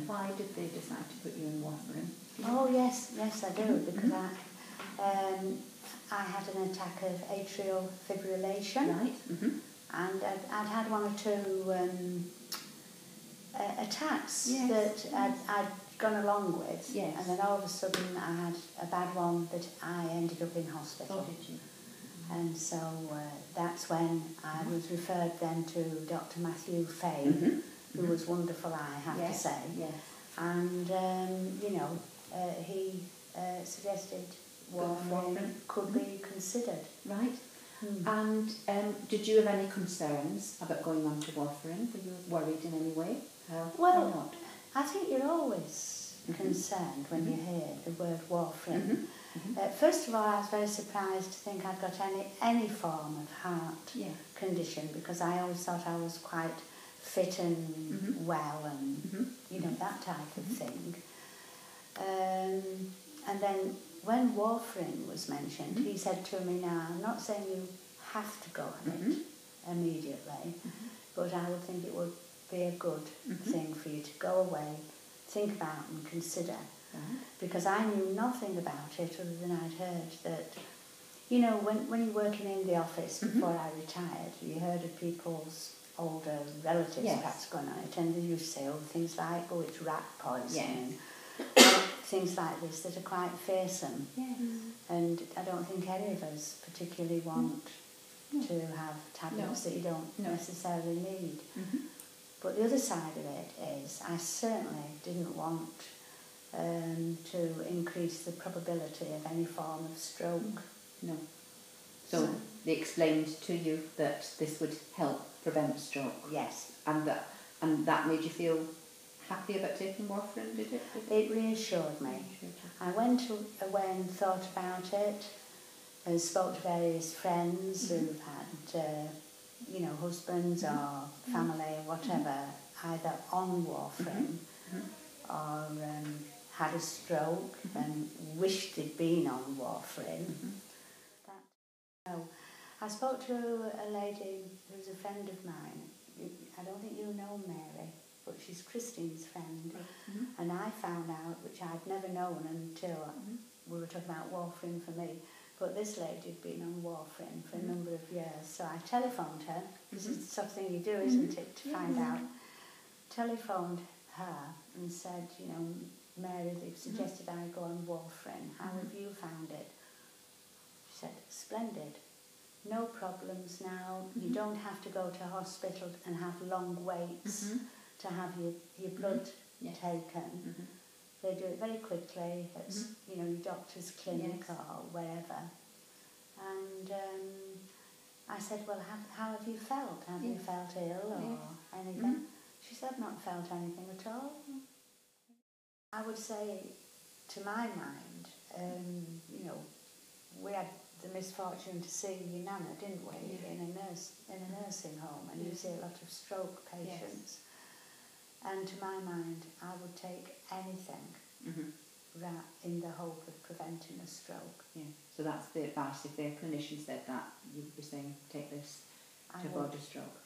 Why did they decide to put you in Warfarin? Oh yes, I do, because I had an attack of atrial fibrillation. Right. And I'd had one or two attacks that I'd gone along with. Yes. And then all of a sudden I had a bad one that I ended up in hospital. Oh, did you? And so that's when I was referred then to Dr. Matthew Fay, who was wonderful, I have to say. Yes. And, he suggested Warfarin could be considered. Right. And did you have any concerns about going on to Warfarin? Were you worried in any way? Well, or not? I think you're always concerned when you hear the word Warfarin. First of all, I was very surprised to think I'd got any form of heart condition, because I always thought I was quite fit and well and, you know, that type of thing. And then when Warfarin was mentioned, he said to me, now, I'm not saying you have to go on it immediately, but I would think it would be a good thing for you to go away, think about and consider. Because I knew nothing about it other than I'd heard that, you know, when you're working in the office before I retired, you heard of people's older relatives perhaps going on it, and they used to say, oh, things like, oh, it's rat poison, things like this that are quite fearsome. And I don't think any of us particularly want to have tablets that you don't necessarily need. But the other side of it is I certainly didn't want to increase the probability of any form of stroke. No. So they explained to you that this would help prevent stroke? Yes. And that made you feel happy about taking Warfarin, did it? It reassured me. I went away and thought about it and spoke to various friends who've had, you know, husbands or family or whatever, either on Warfarin or had a stroke and wished they'd been on Warfarin. I spoke to a lady who's a friend of mine. I don't think you know Mary, but she's Christine's friend. And I found out, which I'd never known until we were talking about Warfarin for me, but this lady had been on Warfarin for a number of years. So I telephoned her. This is the sort of thing you do, isn't it, to find out. Telephoned her and said, you know, Mary, they've suggested I go on Warfarin. How have you found it? She said, splendid. No problems now. You don't have to go to hospital and have long waits to have your blood taken. They do it very quickly at you know, your doctor's clinic or wherever. And I said, well, how have you felt? Have you felt ill or anything? She said, I've not felt anything at all. I would say, to my mind, you know, we had the misfortune to see your nana, didn't we, in a nursing home, and you see a lot of stroke patients. And to my mind, I would take anything in the hope of preventing a stroke. So that's the advice. If their clinician said that, you would be saying, take this to avoid a stroke.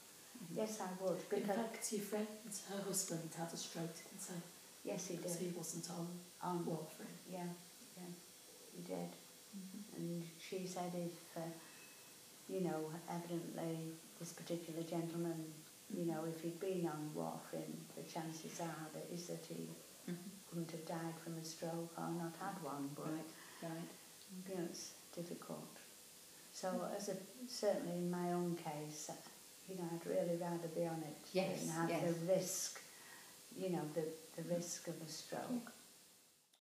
Yes, I would. Because in fact, your friend, her husband had a stroke, didn't he? Yes, he did. So he wasn't on Warfarin. Yeah, he did. And she said if, you know, evidently this particular gentleman, you know, if he'd been on Warfarin, the chances are that he wouldn't have died from a stroke or not had one. But you know, it's difficult. So certainly in my own case, you know, I'd really rather be on it than have the risk, you know, the risk of a stroke.